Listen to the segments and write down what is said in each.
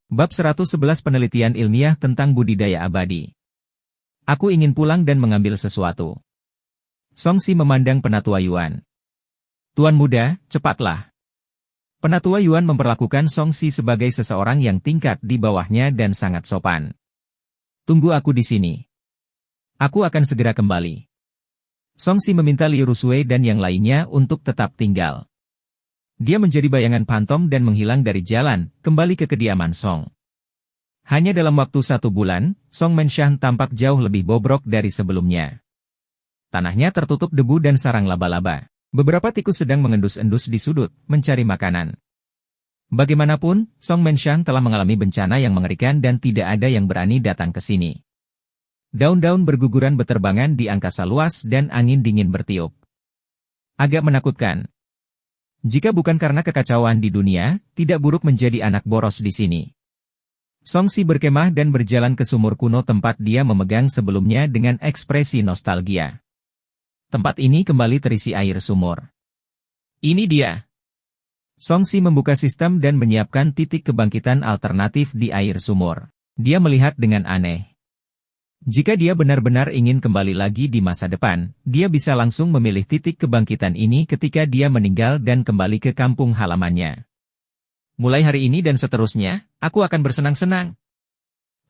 Bab 111 Penelitian ilmiah tentang budidaya abadi. Aku ingin pulang dan mengambil sesuatu. Songsi memandang Penatua Yuan. Tuan muda, cepatlah. Penatua Yuan memperlakukan Songsi sebagai seseorang yang tingkat di bawahnya dan sangat sopan. Tunggu aku di sini. Aku akan segera kembali. Songsi meminta Liu Rusui dan yang lainnya untuk tetap tinggal. Dia menjadi bayangan pantom dan menghilang dari jalan, kembali ke kediaman Song. Hanya dalam waktu 1 bulan, Song Menshan tampak jauh lebih bobrok dari sebelumnya. Tanahnya tertutup debu dan sarang laba-laba. Beberapa tikus sedang mengendus-endus di sudut, mencari makanan. Bagaimanapun, Song Menshan telah mengalami bencana yang mengerikan dan tidak ada yang berani datang ke sini. Daun-daun berguguran beterbangan di angkasa luas dan angin dingin bertiup. Agak menakutkan. Jika bukan karena kekacauan di dunia, tidak buruk menjadi anak boros di sini. Songsi berkemah dan berjalan ke sumur kuno tempat dia memegang sebelumnya dengan ekspresi nostalgia. Tempat ini kembali terisi air sumur. Ini dia. Songsi membuka sistem dan menyiapkan titik kebangkitan alternatif di air sumur. Dia melihat dengan aneh. Jika dia benar-benar ingin kembali lagi di masa depan, dia bisa langsung memilih titik kebangkitan ini ketika dia meninggal dan kembali ke kampung halamannya. Mulai hari ini dan seterusnya, aku akan bersenang-senang.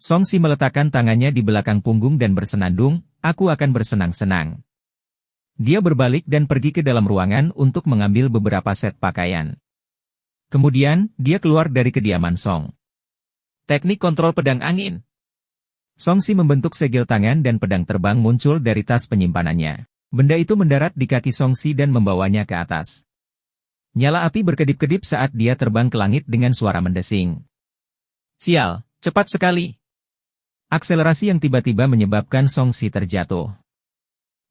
Songsi meletakkan tangannya di belakang punggung dan bersenandung, aku akan bersenang-senang. Dia berbalik dan pergi ke dalam ruangan untuk mengambil beberapa set pakaian. Kemudian, dia keluar dari kediaman Song. Teknik kontrol pedang angin. Songsi membentuk segel tangan dan pedang terbang muncul dari tas penyimpanannya. Benda itu mendarat di kaki Songsi dan membawanya ke atas. Nyala api berkedip-kedip saat dia terbang ke langit dengan suara mendesing. Sial, cepat sekali. Akselerasi yang tiba-tiba menyebabkan Songsi terjatuh.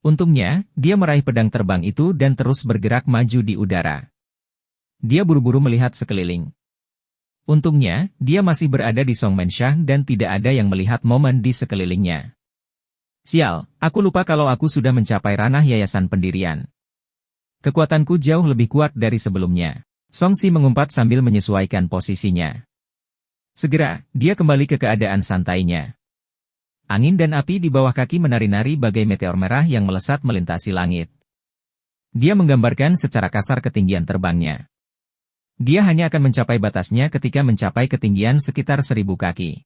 Untungnya, dia meraih pedang terbang itu dan terus bergerak maju di udara. Dia buru-buru melihat sekeliling. Untungnya, dia masih berada di Song Menshan dan tidak ada yang melihat momen di sekelilingnya. Sial, aku lupa kalau aku sudah mencapai ranah yayasan pendirian. Kekuatanku jauh lebih kuat dari sebelumnya. Songsi mengumpat sambil menyesuaikan posisinya. Segera, dia kembali ke keadaan santainya. Angin dan api di bawah kaki menari-nari bagai meteor merah yang melesat melintasi langit. Dia menggambarkan secara kasar ketinggian terbangnya. Dia hanya akan mencapai batasnya ketika mencapai ketinggian sekitar 1000 kaki.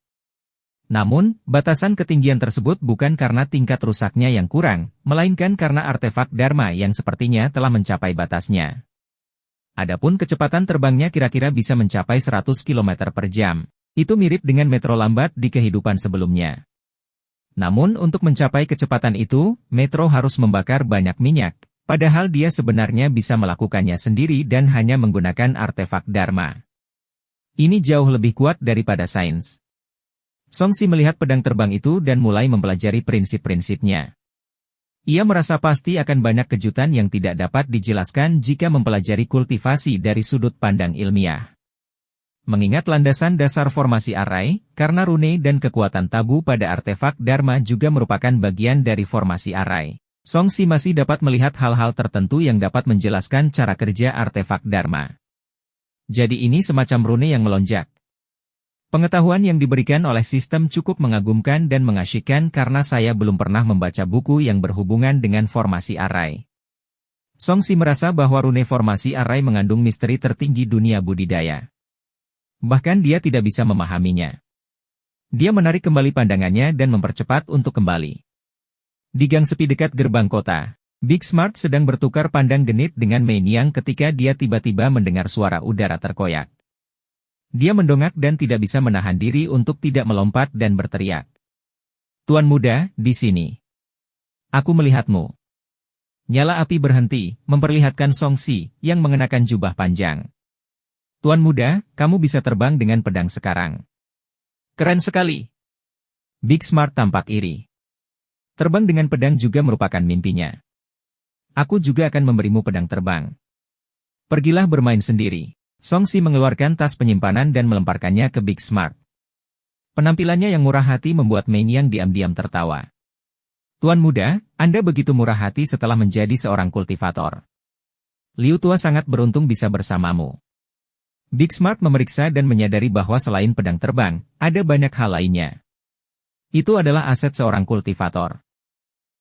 Namun, batasan ketinggian tersebut bukan karena tingkat rusaknya yang kurang, melainkan karena artefak Dharma yang sepertinya telah mencapai batasnya. Adapun kecepatan terbangnya kira-kira bisa mencapai 100 km per jam. Itu mirip dengan metro lambat di kehidupan sebelumnya. Namun untuk mencapai kecepatan itu, metro harus membakar banyak minyak. Padahal dia sebenarnya bisa melakukannya sendiri dan hanya menggunakan artefak Dharma. Ini jauh lebih kuat daripada sains. Songsi melihat pedang terbang itu dan mulai mempelajari prinsip-prinsipnya. Ia merasa pasti akan banyak kejutan yang tidak dapat dijelaskan jika mempelajari kultivasi dari sudut pandang ilmiah. Mengingat landasan dasar formasi arai, karena rune dan kekuatan tabu pada artefak Dharma juga merupakan bagian dari formasi arai. Songsi masih dapat melihat hal-hal tertentu yang dapat menjelaskan cara kerja artefak Dharma. Jadi ini semacam rune yang melonjak. Pengetahuan yang diberikan oleh sistem cukup mengagumkan dan mengasyikkan karena saya belum pernah membaca buku yang berhubungan dengan formasi arai. Songsi merasa bahwa rune formasi arai mengandung misteri tertinggi dunia budidaya. Bahkan dia tidak bisa memahaminya. Dia menarik kembali pandangannya dan mempercepat untuk kembali. Di gang sepi dekat gerbang kota, Big Smart sedang bertukar pandang genit dengan Mei Niang ketika dia tiba-tiba mendengar suara udara terkoyak. Dia mendongak dan tidak bisa menahan diri untuk tidak melompat dan berteriak. Tuan muda, di sini. Aku melihatmu. Nyala api berhenti, memperlihatkan Songsi yang mengenakan jubah panjang. Tuan muda, kamu bisa terbang dengan pedang sekarang. Keren sekali. Big Smart tampak iri. Terbang dengan pedang juga merupakan mimpinya. Aku juga akan memberimu pedang terbang. Pergilah bermain sendiri. Songsi mengeluarkan tas penyimpanan dan melemparkannya ke Big Smart. Penampilannya yang murah hati membuat Mei Niang diam-diam tertawa. Tuan muda, Anda begitu murah hati setelah menjadi seorang kultivator. Liu tua sangat beruntung bisa bersamamu. Big Smart memeriksa dan menyadari bahwa selain pedang terbang, ada banyak hal lainnya. Itu adalah aset seorang kultivator.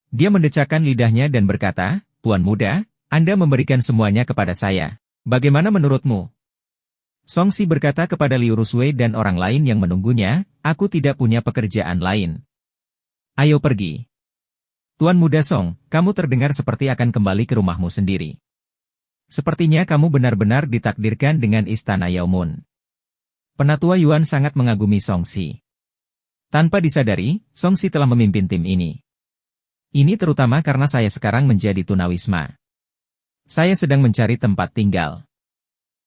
Dia mendecakkan lidahnya dan berkata, "Tuan muda, Anda memberikan semuanya kepada saya. Bagaimana menurutmu?" Song Si berkata kepada Liu Rusui dan orang lain yang menunggunya, "Aku tidak punya pekerjaan lain. Ayo pergi." Tuan muda Song, kamu terdengar seperti akan kembali ke rumahmu sendiri. Sepertinya kamu benar-benar ditakdirkan dengan istana Yaomun. Penatua Yuan sangat mengagumi Song Si. Tanpa disadari, Song Si telah memimpin tim ini. Ini terutama karena saya sekarang menjadi tunawisma. Saya sedang mencari tempat tinggal.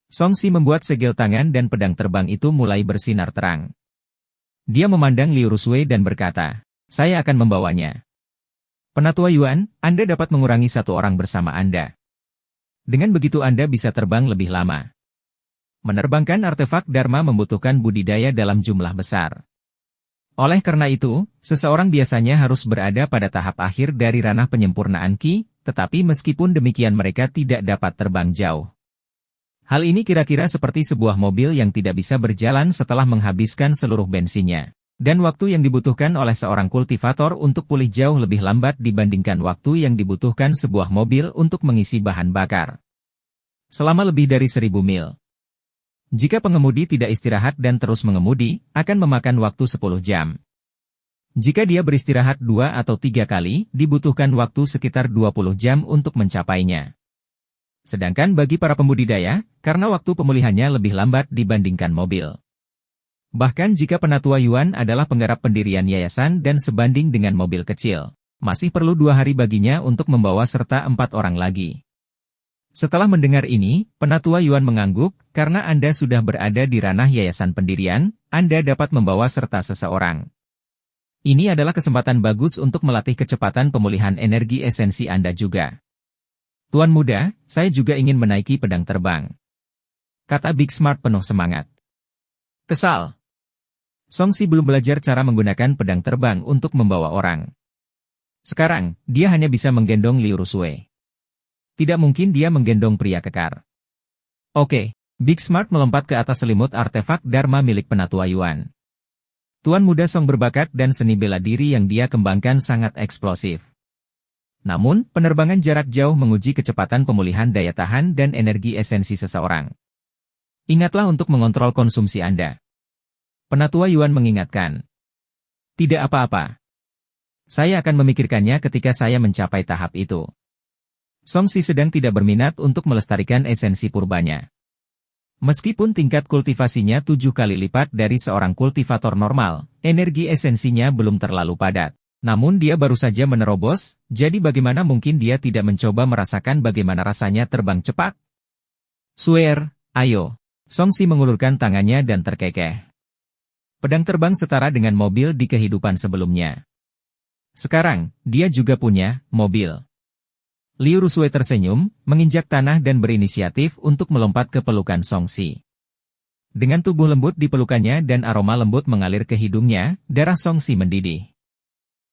Song Si membuat segel tangan dan pedang terbang itu mulai bersinar terang. Dia memandang Liu Rusui dan berkata, "Saya akan membawanya." Penatua Yuan, Anda dapat mengurangi satu orang bersama Anda. Dengan begitu Anda bisa terbang lebih lama. Menerbangkan artefak Dharma membutuhkan budidaya dalam jumlah besar. Oleh karena itu, seseorang biasanya harus berada pada tahap akhir dari ranah penyempurnaan Qi, tetapi meskipun demikian mereka tidak dapat terbang jauh. Hal ini kira-kira seperti sebuah mobil yang tidak bisa berjalan setelah menghabiskan seluruh bensinnya. Dan waktu yang dibutuhkan oleh seorang kultivator untuk pulih jauh lebih lambat dibandingkan waktu yang dibutuhkan sebuah mobil untuk mengisi bahan bakar. Selama lebih dari 1000 mil. Jika pengemudi tidak istirahat dan terus mengemudi, akan memakan waktu 10 jam. Jika dia beristirahat 2 atau 3 kali, dibutuhkan waktu sekitar 20 jam untuk mencapainya. Sedangkan bagi para pembudidaya, karena waktu pemulihannya lebih lambat dibandingkan mobil. Bahkan jika penatua Yuan adalah penggarap pendirian yayasan dan sebanding dengan mobil kecil, masih perlu 2 hari baginya untuk membawa serta 4 orang lagi. Setelah mendengar ini, penatua Yuan mengangguk, karena Anda sudah berada di ranah yayasan pendirian, Anda dapat membawa serta seseorang. Ini adalah kesempatan bagus untuk melatih kecepatan pemulihan energi esensi Anda juga. Tuan muda, saya juga ingin menaiki pedang terbang. Kata Big Smart penuh semangat. Kesal. Song Si belum belajar cara menggunakan pedang terbang untuk membawa orang. Sekarang, dia hanya bisa menggendong Liu Rusui. Tidak mungkin dia menggendong pria kekar. Oke, Big Smart melompat ke atas selimut artefak Dharma milik penatua Yuan. Tuan muda Song berbakat dan seni bela diri yang dia kembangkan sangat eksplosif. Namun, penerbangan jarak jauh menguji kecepatan pemulihan daya tahan dan energi esensi seseorang. Ingatlah untuk mengontrol konsumsi Anda. Penatua Yuan mengingatkan. Tidak apa-apa. Saya akan memikirkannya ketika saya mencapai tahap itu. Song Si sedang tidak berminat untuk melestarikan esensi purbanya. Meskipun tingkat kultivasinya 7 kali lipat dari seorang kultivator normal, energi esensinya belum terlalu padat. Namun dia baru saja menerobos, jadi bagaimana mungkin dia tidak mencoba merasakan bagaimana rasanya terbang cepat? Swear, ayo. Song Si mengulurkan tangannya dan terkekeh. Pedang terbang setara dengan mobil di kehidupan sebelumnya. Sekarang, dia juga punya mobil. Liu Rusui tersenyum, menginjak tanah dan berinisiatif untuk melompat ke pelukan Song Si. Dengan tubuh lembut di pelukannya dan aroma lembut mengalir ke hidungnya, darah Song Si mendidih.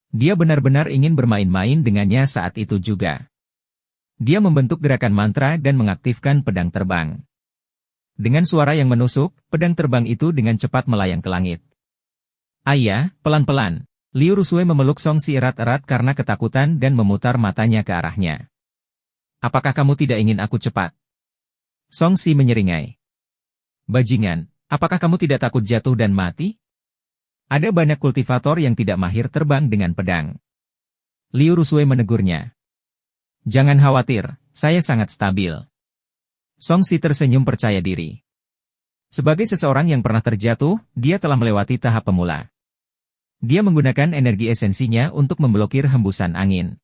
Dia benar-benar ingin bermain-main dengannya saat itu juga. Dia membentuk gerakan mantra dan mengaktifkan pedang terbang. Dengan suara yang menusuk, pedang terbang itu dengan cepat melayang ke langit. Ayah, pelan-pelan. Liu Rusui memeluk Song Si erat-erat karena ketakutan dan memutar matanya ke arahnya. Apakah kamu tidak ingin aku cepat? Song Si menyeringai. Bajingan, apakah kamu tidak takut jatuh dan mati? Ada banyak kultivator yang tidak mahir terbang dengan pedang. Liu Rusui menegurnya. Jangan khawatir, saya sangat stabil. Song Si tersenyum percaya diri. Sebagai seseorang yang pernah terjatuh, dia telah melewati tahap pemula. Dia menggunakan energi esensinya untuk memblokir hembusan angin.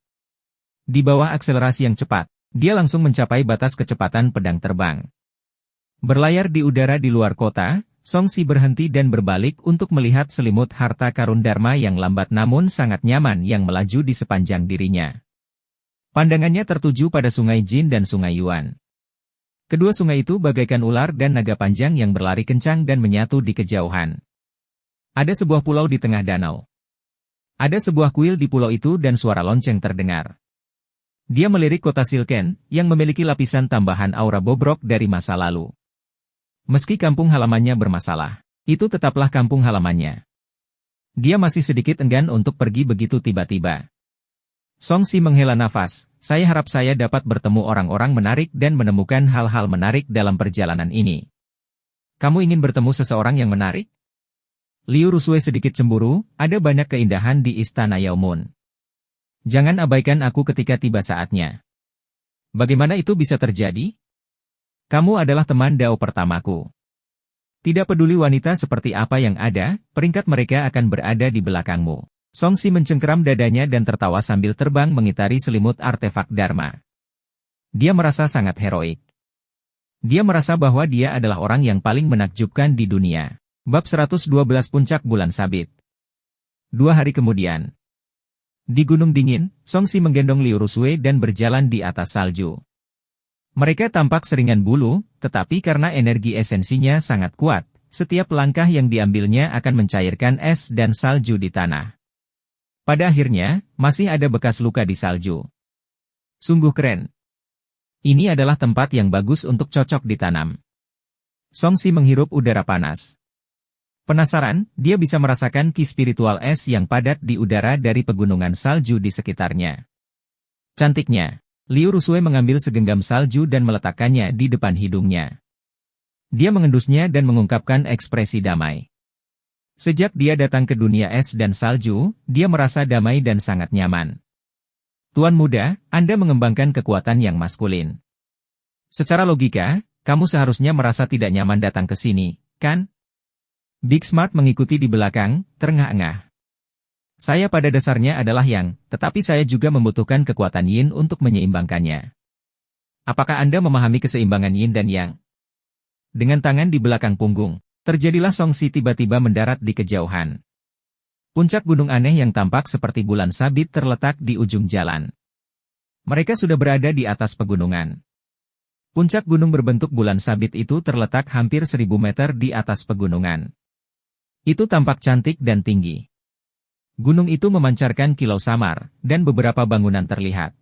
Di bawah akselerasi yang cepat, dia langsung mencapai batas kecepatan pedang terbang. Berlayar di udara di luar kota, Song Si berhenti dan berbalik untuk melihat selimut harta karun Dharma yang lambat namun sangat nyaman yang melaju di sepanjang dirinya. Pandangannya tertuju pada Sungai Jin dan Sungai Yuan. Kedua sungai itu bagaikan ular dan naga panjang yang berlari kencang dan menyatu di kejauhan. Ada sebuah pulau di tengah danau. Ada sebuah kuil di pulau itu dan suara lonceng terdengar. Dia melirik kota Silken, yang memiliki lapisan tambahan aura bobrok dari masa lalu. Meski kampung halamannya bermasalah, itu tetaplah kampung halamannya. Dia masih sedikit enggan untuk pergi begitu tiba-tiba. Songsi menghela nafas, saya harap saya dapat bertemu orang-orang menarik dan menemukan hal-hal menarik dalam perjalanan ini. Kamu ingin bertemu seseorang yang menarik? Liu Rusue sedikit cemburu, ada banyak keindahan di Istana Yaomun. Jangan abaikan aku ketika tiba saatnya. Bagaimana itu bisa terjadi? Kamu adalah teman Dao pertamaku. Tidak peduli wanita seperti apa yang ada, peringkat mereka akan berada di belakangmu. Songsi mencengkeram dadanya dan tertawa sambil terbang mengitari selimut artefak Dharma. Dia merasa sangat heroik. Dia merasa bahwa dia adalah orang yang paling menakjubkan di dunia. Bab 112 Puncak Bulan Sabit. 2 hari kemudian. Di Gunung Dingin, Songsi menggendong Liu Rusue dan berjalan di atas salju. Mereka tampak seringan bulu, tetapi karena energi esensinya sangat kuat, setiap langkah yang diambilnya akan mencairkan es dan salju di tanah. Pada akhirnya, masih ada bekas luka di salju. Sungguh keren. Ini adalah tempat yang bagus untuk cocok ditanam. Songsi menghirup udara panas. Penasaran, dia bisa merasakan ki spiritual es yang padat di udara dari pegunungan salju di sekitarnya. Cantiknya, Liu Rusue mengambil segenggam salju dan meletakkannya di depan hidungnya. Dia mengendusnya dan mengungkapkan ekspresi damai. Sejak dia datang ke dunia es dan salju, dia merasa damai dan sangat nyaman. Tuan muda, Anda mengembangkan kekuatan yang maskulin. Secara logika, kamu seharusnya merasa tidak nyaman datang ke sini, kan? Big Smart mengikuti di belakang, terengah-engah. Saya pada dasarnya adalah yang, tetapi saya juga membutuhkan kekuatan yin untuk menyeimbangkannya. Apakah Anda memahami keseimbangan yin dan yang? Dengan tangan di belakang punggung, terjadilah Songsi tiba-tiba mendarat di kejauhan. Puncak gunung aneh yang tampak seperti bulan sabit terletak di ujung jalan. Mereka sudah berada di atas pegunungan. Puncak gunung berbentuk bulan sabit itu terletak hampir 1000 meter di atas pegunungan. Itu tampak cantik dan tinggi. Gunung itu memancarkan kilau samar, dan beberapa bangunan terlihat.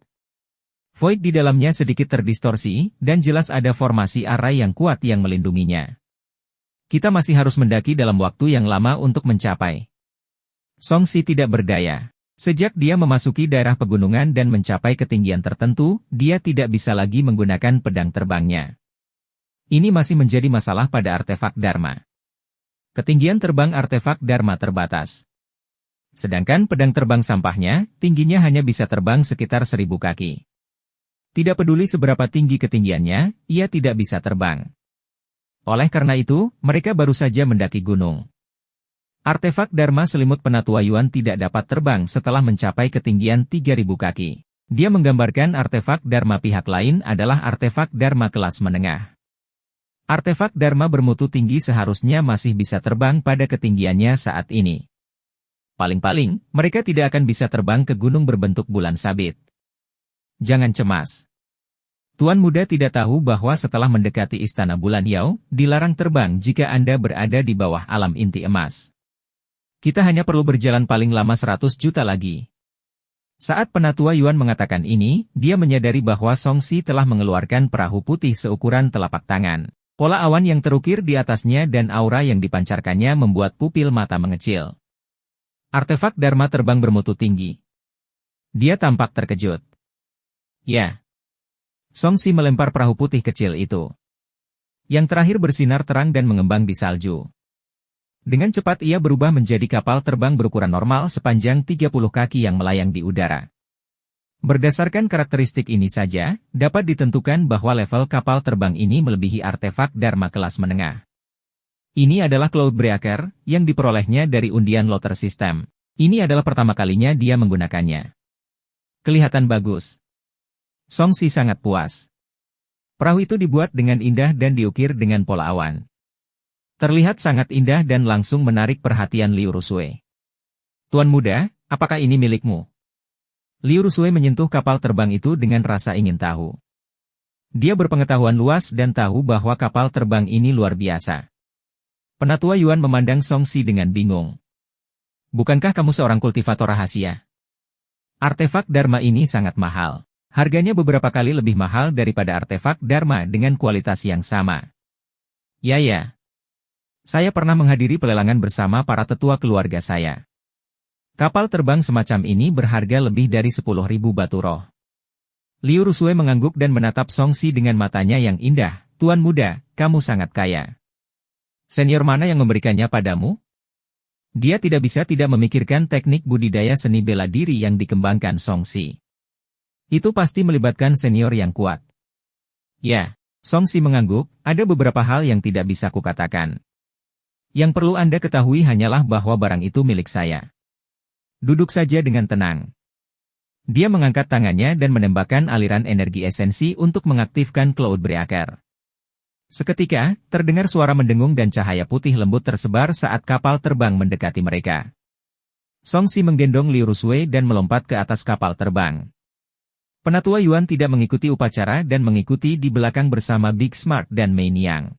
Void di dalamnya sedikit terdistorsi, dan jelas ada formasi arai yang kuat yang melindunginya. Kita masih harus mendaki dalam waktu yang lama untuk mencapai. Songsi tidak berdaya. Sejak dia memasuki daerah pegunungan dan mencapai ketinggian tertentu, dia tidak bisa lagi menggunakan pedang terbangnya. Ini masih menjadi masalah pada artefak Dharma. Ketinggian terbang artefak Dharma terbatas. Sedangkan pedang terbang sampahnya, tingginya hanya bisa terbang sekitar 1000 kaki. Tidak peduli seberapa tinggi ketinggiannya, ia tidak bisa terbang. Oleh karena itu, mereka baru saja mendaki gunung. Artefak Dharma selimut Penatua Yuan tidak dapat terbang setelah mencapai ketinggian 3000 kaki. Dia menggambarkan artefak Dharma pihak lain adalah artefak Dharma kelas menengah. Artefak Dharma bermutu tinggi seharusnya masih bisa terbang pada ketinggiannya saat ini. Paling-paling, mereka tidak akan bisa terbang ke gunung berbentuk bulan sabit. Jangan cemas. Tuan muda tidak tahu bahwa setelah mendekati istana bulan Yao, dilarang terbang jika Anda berada di bawah alam inti emas. Kita hanya perlu berjalan paling lama 100 juta lagi. Saat Penatua Yuan mengatakan ini, dia menyadari bahwa Songsi telah mengeluarkan perahu putih seukuran telapak tangan. Pola awan yang terukir di atasnya dan aura yang dipancarkannya membuat pupil mata mengecil. Artefak Dharma terbang bermutu tinggi. Dia tampak terkejut. Ya. Songsi melempar perahu putih kecil itu. Yang terakhir bersinar terang dan mengembang di salju. Dengan cepat ia berubah menjadi kapal terbang berukuran normal sepanjang 30 kaki yang melayang di udara. Berdasarkan karakteristik ini saja, dapat ditentukan bahwa level kapal terbang ini melebihi artefak Dharma kelas menengah. Ini adalah Cloudbreaker, yang diperolehnya dari undian Lotter System. Ini adalah pertama kalinya dia menggunakannya. Kelihatan bagus. Songsi sangat puas. Perahu itu dibuat dengan indah dan diukir dengan pola awan. Terlihat sangat indah dan langsung menarik perhatian Liu Rusue. Tuan muda, apakah ini milikmu? Liu Rusue menyentuh kapal terbang itu dengan rasa ingin tahu. Dia berpengetahuan luas dan tahu bahwa kapal terbang ini luar biasa. Penatua Yuan memandang Songsi dengan bingung. Bukankah kamu seorang kultivator rahasia? Artefak Dharma ini sangat mahal. Harganya beberapa kali lebih mahal daripada artefak Dharma dengan kualitas yang sama. Ya ya. Saya pernah menghadiri pelelangan bersama para tetua keluarga saya. Kapal terbang semacam ini berharga lebih dari 10.000 batu roh. Liu Rusue mengangguk dan menatap Songsi dengan matanya yang indah. Tuan muda, kamu sangat kaya. Senior mana yang memberikannya padamu? Dia tidak bisa tidak memikirkan teknik budidaya seni bela diri yang dikembangkan Songsi. Itu pasti melibatkan senior yang kuat. Ya, Songsi mengangguk, ada beberapa hal yang tidak bisa kukatakan. Yang perlu Anda ketahui hanyalah bahwa barang itu milik saya. Duduk saja dengan tenang. Dia mengangkat tangannya dan menembakkan aliran energi esensi untuk mengaktifkan Cloudbreaker. Seketika, terdengar suara mendengung dan cahaya putih lembut tersebar saat kapal terbang mendekati mereka. Songsi menggendong Liu Rusue dan melompat ke atas kapal terbang. Penatua Yuan tidak mengikuti upacara dan mengikuti di belakang bersama Big Smart dan Mei Niang.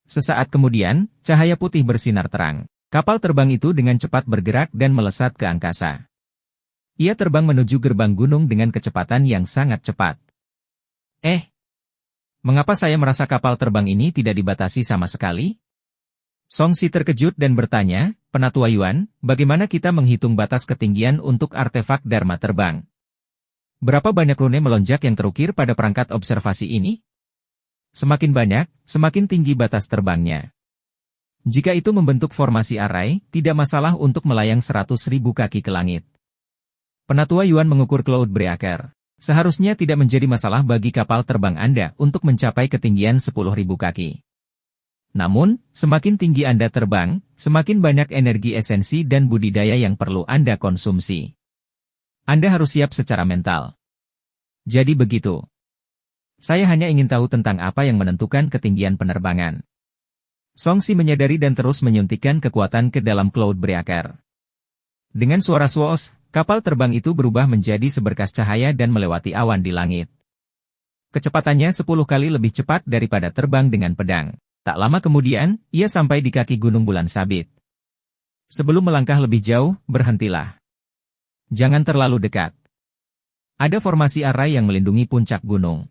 Sesaat kemudian, cahaya putih bersinar terang. Kapal terbang itu dengan cepat bergerak dan melesat ke angkasa. Ia terbang menuju gerbang gunung dengan kecepatan yang sangat cepat. Mengapa saya merasa kapal terbang ini tidak dibatasi sama sekali? Songsi terkejut dan bertanya, Penatua Yuan, bagaimana kita menghitung batas ketinggian untuk artefak Dharma terbang? Berapa banyak rune melonjak yang terukir pada perangkat observasi ini? Semakin banyak, semakin tinggi batas terbangnya. Jika itu membentuk formasi arai, tidak masalah untuk melayang 100.000 kaki ke langit. Penatua Yuan mengukur Cloudbreaker. Seharusnya tidak menjadi masalah bagi kapal terbang Anda untuk mencapai ketinggian 10.000 kaki. Namun, semakin tinggi Anda terbang, semakin banyak energi esensi dan budidaya yang perlu Anda konsumsi. Anda harus siap secara mental. Jadi begitu. Saya hanya ingin tahu tentang apa yang menentukan ketinggian penerbangan. Songsi menyadari dan terus menyuntikkan kekuatan ke dalam Cloudbreaker. Dengan suara swoosh, kapal terbang itu berubah menjadi seberkas cahaya dan melewati awan di langit. Kecepatannya 10 kali lebih cepat daripada terbang dengan pedang. Tak lama kemudian, ia sampai di kaki Gunung Bulan Sabit. Sebelum melangkah lebih jauh, berhentilah. Jangan terlalu dekat. Ada formasi arai yang melindungi puncak gunung.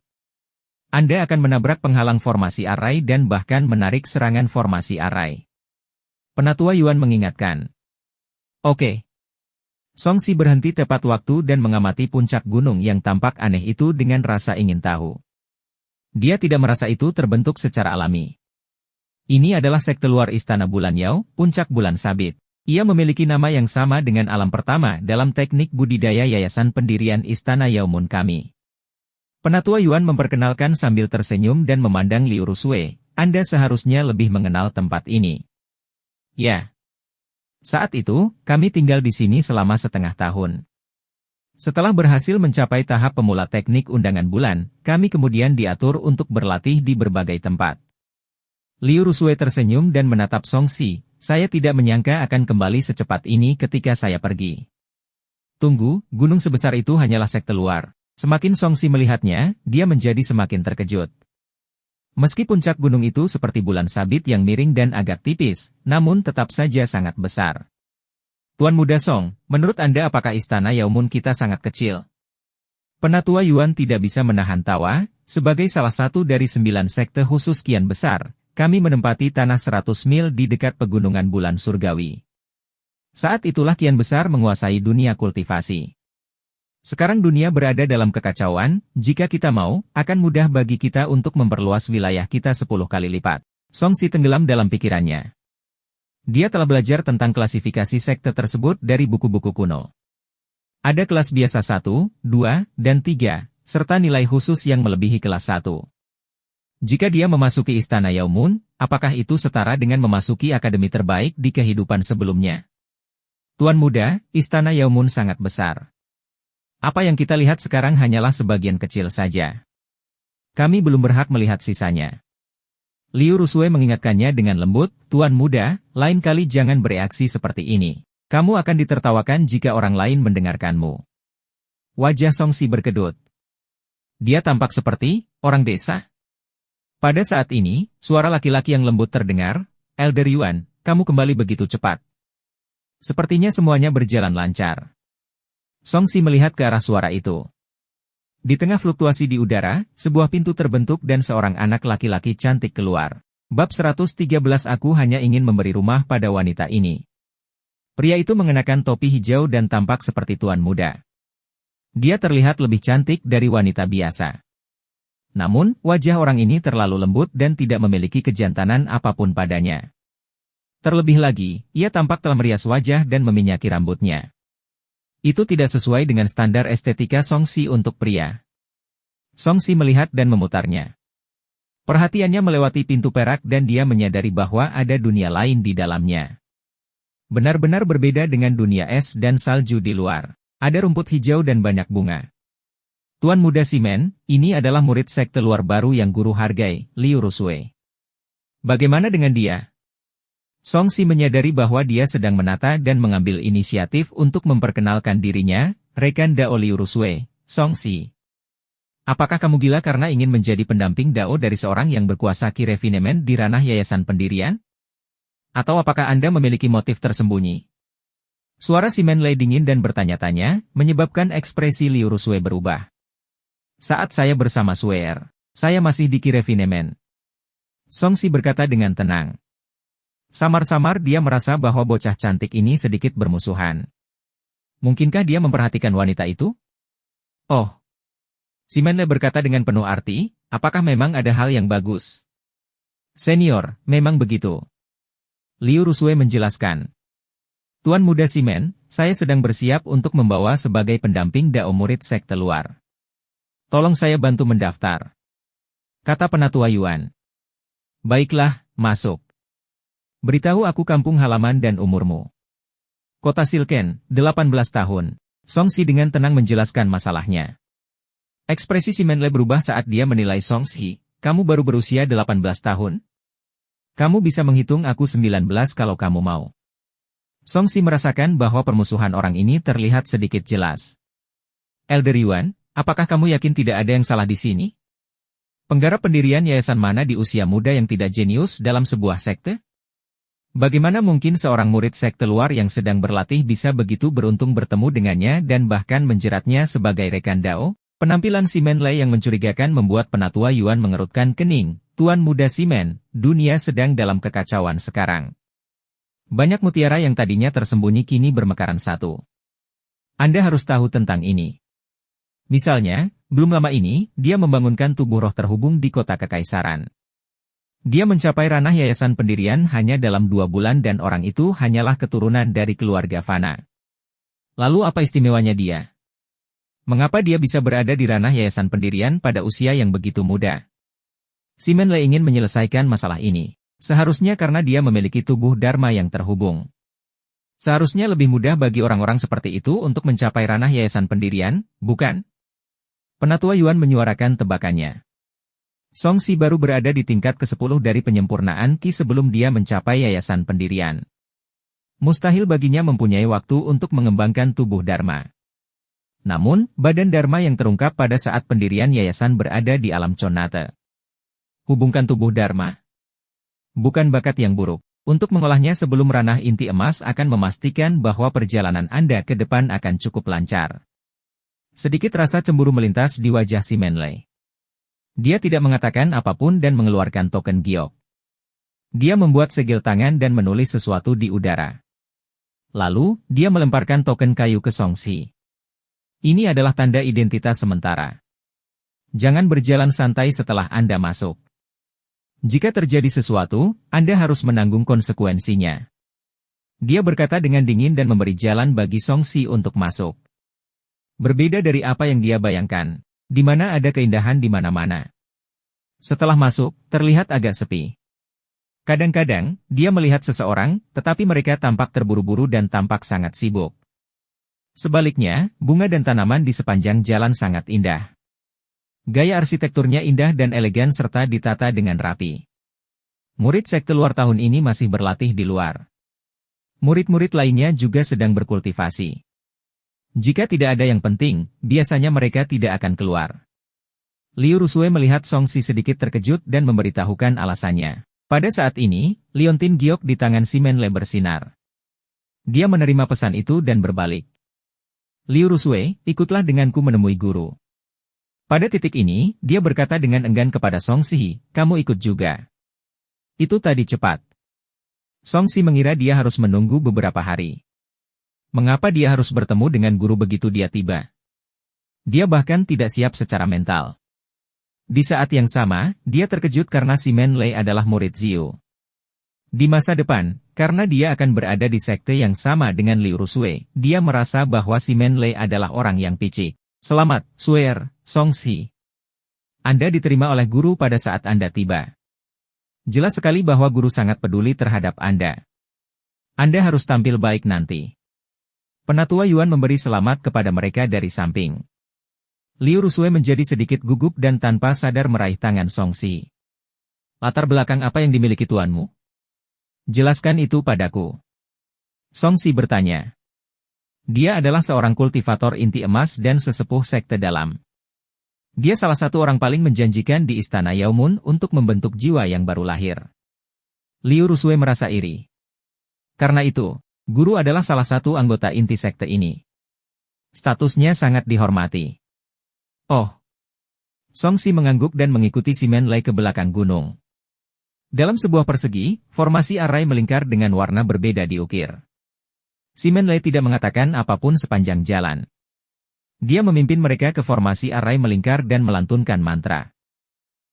Anda akan menabrak penghalang formasi arai dan bahkan menarik serangan formasi arai. Penatua Yuan mengingatkan. Oke. Songsi berhenti tepat waktu dan mengamati puncak gunung yang tampak aneh itu dengan rasa ingin tahu. Dia tidak merasa itu terbentuk secara alami. Ini adalah sekte luar Istana Bulan Yao, Puncak Bulan Sabit. Ia memiliki nama yang sama dengan alam pertama dalam teknik budidaya yayasan pendirian Istana Yaomun kami. Penatua Yuan memperkenalkan sambil tersenyum dan memandang Liu Rusue, Anda seharusnya lebih mengenal tempat ini. Ya. Saat itu, kami tinggal di sini selama setengah tahun. Setelah berhasil mencapai tahap pemula teknik undangan bulan, kami kemudian diatur untuk berlatih di berbagai tempat. Liu Rusue tersenyum dan menatap Songsi, saya tidak menyangka akan kembali secepat ini ketika saya pergi. Tunggu, gunung sebesar itu hanyalah sekte luar. Semakin Songsi melihatnya, dia menjadi semakin terkejut. Meski puncak gunung itu seperti bulan sabit yang miring dan agak tipis, namun tetap saja sangat besar. Tuan Muda Song, menurut Anda apakah istana Yaomun kita sangat kecil? Penatua Yuan tidak bisa menahan tawa, sebagai salah satu dari 9 sekte khusus kian besar, kami menempati tanah 100 mil di dekat pegunungan bulan surgawi. Saat itulah kian besar menguasai dunia kultivasi. Sekarang dunia berada dalam kekacauan, jika kita mau, akan mudah bagi kita untuk memperluas wilayah kita 10 kali lipat. Songsi tenggelam dalam pikirannya. Dia telah belajar tentang klasifikasi sekte tersebut dari buku-buku kuno. Ada kelas biasa 1, 2, dan 3, serta nilai khusus yang melebihi kelas 1. Jika dia memasuki Istana Yaomun, apakah itu setara dengan memasuki akademi terbaik di kehidupan sebelumnya? Tuan Muda, Istana Yaomun sangat besar. Apa yang kita lihat sekarang hanyalah sebagian kecil saja. Kami belum berhak melihat sisanya. Liu Rusue mengingatkannya dengan lembut, Tuan Muda, lain kali jangan bereaksi seperti ini. Kamu akan ditertawakan jika orang lain mendengarkanmu. Wajah Songsi berkedut. Dia tampak seperti orang desa. Pada saat ini, suara laki-laki yang lembut terdengar, Elder Yuan, kamu kembali begitu cepat. Sepertinya semuanya berjalan lancar. Songsi melihat ke arah suara itu. Di tengah fluktuasi di udara, sebuah pintu terbentuk dan seorang anak laki-laki cantik keluar. Bab 113. Aku hanya ingin memberi rumah pada wanita ini. Pria itu mengenakan topi hijau dan tampak seperti tuan muda. Dia terlihat lebih cantik dari wanita biasa. Namun, wajah orang ini terlalu lembut dan tidak memiliki kejantanan apapun padanya. Terlebih lagi, ia tampak telah merias wajah dan meminyaki rambutnya. Itu tidak sesuai dengan standar estetika Song Si untuk pria. Song Si melihat dan memutarnya. Perhatiannya melewati pintu perak dan dia menyadari bahwa ada dunia lain di dalamnya. Benar-benar berbeda dengan dunia es dan salju di luar. Ada rumput hijau dan banyak bunga. Tuan muda Simen, ini adalah murid sekte luar baru yang guru hargai, Liu Rusui. Bagaimana dengan dia? Song Si menyadari bahwa dia sedang menata dan mengambil inisiatif untuk memperkenalkan dirinya, rekan Dao Liu Rusui, Song Si. Apakah kamu gila karena ingin menjadi pendamping Dao dari seorang yang berkuasa Qi Refinement di ranah yayasan pendirian? Atau apakah Anda memiliki motif tersembunyi? Suara Simen Lei dingin dan bertanya-tanya, menyebabkan ekspresi Liu Rusui berubah. Saat saya bersama Suer, saya masih di Qi Refinement. Song Si berkata dengan tenang. Samar-samar dia merasa bahwa bocah cantik ini sedikit bermusuhan. Mungkinkah dia memperhatikan wanita itu? Oh. Simen Lei berkata dengan penuh arti, apakah memang ada hal yang bagus? Senior, memang begitu. Liu Rusui menjelaskan. Tuan muda Simen, saya sedang bersiap untuk membawa sebagai pendamping Dao murid sekte luar. Tolong saya bantu mendaftar. Kata Penatua Yuan. Baiklah, masuk. Beritahu aku kampung halaman dan umurmu. Kota Silken, 18 tahun. Song Si dengan tenang menjelaskan masalahnya. Ekspresi Simen Lei berubah saat dia menilai Song Si, kamu baru berusia 18 tahun? Kamu bisa menghitung aku 19 kalau kamu mau. Song Si merasakan bahwa permusuhan orang ini terlihat sedikit jelas. Elder Yuan, apakah kamu yakin tidak ada yang salah di sini? Penggarap pendirian yayasan mana di usia muda yang tidak jenius dalam sebuah sekte? Bagaimana mungkin seorang murid sekte luar yang sedang berlatih bisa begitu beruntung bertemu dengannya dan bahkan menjeratnya sebagai rekan Dao? Penampilan Simen Lei yang mencurigakan membuat Penatua Yuan mengerutkan kening. Tuan muda Simen, dunia sedang dalam kekacauan sekarang. Banyak mutiara yang tadinya tersembunyi kini bermekaran satu. Anda harus tahu tentang ini. Misalnya, belum lama ini, dia membangunkan tubuh roh terhubung di kota kekaisaran. Dia mencapai ranah yayasan pendirian hanya dalam 2 bulan dan orang itu hanyalah keturunan dari keluarga Fana. Lalu apa istimewanya dia? Mengapa dia bisa berada di ranah yayasan pendirian pada usia yang begitu muda? Simen Lei ingin menyelesaikan masalah ini. Seharusnya karena dia memiliki tubuh Dharma yang terhubung. Seharusnya lebih mudah bagi orang-orang seperti itu untuk mencapai ranah yayasan pendirian, bukan? Penatua Yuan menyuarakan tebakannya. Song Si baru berada di tingkat ke-10 dari penyempurnaan Qi sebelum dia mencapai yayasan pendirian. Mustahil baginya mempunyai waktu untuk mengembangkan tubuh Dharma. Namun, badan Dharma yang terungkap pada saat pendirian yayasan berada di alam Chonate. Hubungkan tubuh Dharma. Bukan bakat yang buruk. Untuk mengolahnya sebelum ranah inti emas akan memastikan bahwa perjalanan Anda ke depan akan cukup lancar. Sedikit rasa cemburu melintas di wajah Simen Lei. Dia tidak mengatakan apapun dan mengeluarkan token giok. Dia membuat segel tangan dan menulis sesuatu di udara. Lalu, dia melemparkan token kayu ke Song Si. Ini adalah tanda identitas sementara. Jangan berjalan santai setelah Anda masuk. Jika terjadi sesuatu, Anda harus menanggung konsekuensinya. Dia berkata dengan dingin dan memberi jalan bagi Song Si untuk masuk. Berbeda dari apa yang dia bayangkan, di mana ada keindahan di mana-mana. Setelah masuk, terlihat agak sepi. Kadang-kadang, dia melihat seseorang, tetapi mereka tampak terburu-buru dan tampak sangat sibuk. Sebaliknya, bunga dan tanaman di sepanjang jalan sangat indah. Gaya arsitekturnya indah dan elegan serta ditata dengan rapi. Murid sekte luar tahun ini masih berlatih di luar. Murid-murid lainnya juga sedang berkultivasi. Jika tidak ada yang penting, biasanya mereka tidak akan keluar. Liu Rusui melihat Song Si sedikit terkejut dan memberitahukan alasannya. Pada saat ini, liontin giok di tangan Simen Lei bersinar. Dia menerima pesan itu dan berbalik. Liu Rusui, ikutlah denganku menemui guru. Pada titik ini, dia berkata dengan enggan kepada Song Si, kamu ikut juga. Itu tadi cepat. Song Si mengira dia harus menunggu beberapa hari. Mengapa dia harus bertemu dengan guru begitu dia tiba? Dia bahkan tidak siap secara mental. Di saat yang sama, dia terkejut karena si Men Lei adalah murid Ziyu. Di masa depan, karena dia akan berada di sekte yang sama dengan Liu Rusui, dia merasa bahwa si Men Lei adalah orang yang picik. Selamat, Suer, Song Si. Anda diterima oleh guru pada saat Anda tiba. Jelas sekali bahwa guru sangat peduli terhadap Anda. Anda harus tampil baik nanti. Penatua Yuan memberi selamat kepada mereka dari samping. Liu Rusui menjadi sedikit gugup dan tanpa sadar meraih tangan Song Si. Latar belakang apa yang dimiliki tuanmu? Jelaskan itu padaku. Song Si bertanya. Dia adalah seorang kultivator inti emas dan sesepuh sekte dalam. Dia salah satu orang paling menjanjikan di istana Yaomun untuk membentuk jiwa yang baru lahir. Liu Rusui merasa iri. Karena itu, guru adalah salah satu anggota inti sekte ini. Statusnya sangat dihormati. Oh. Song Si mengangguk dan mengikuti si Men Lei ke belakang gunung. Dalam sebuah persegi, formasi arai melingkar dengan warna berbeda diukir. Si Men Lei tidak mengatakan apapun sepanjang jalan. Dia memimpin mereka ke formasi arai melingkar dan melantunkan mantra.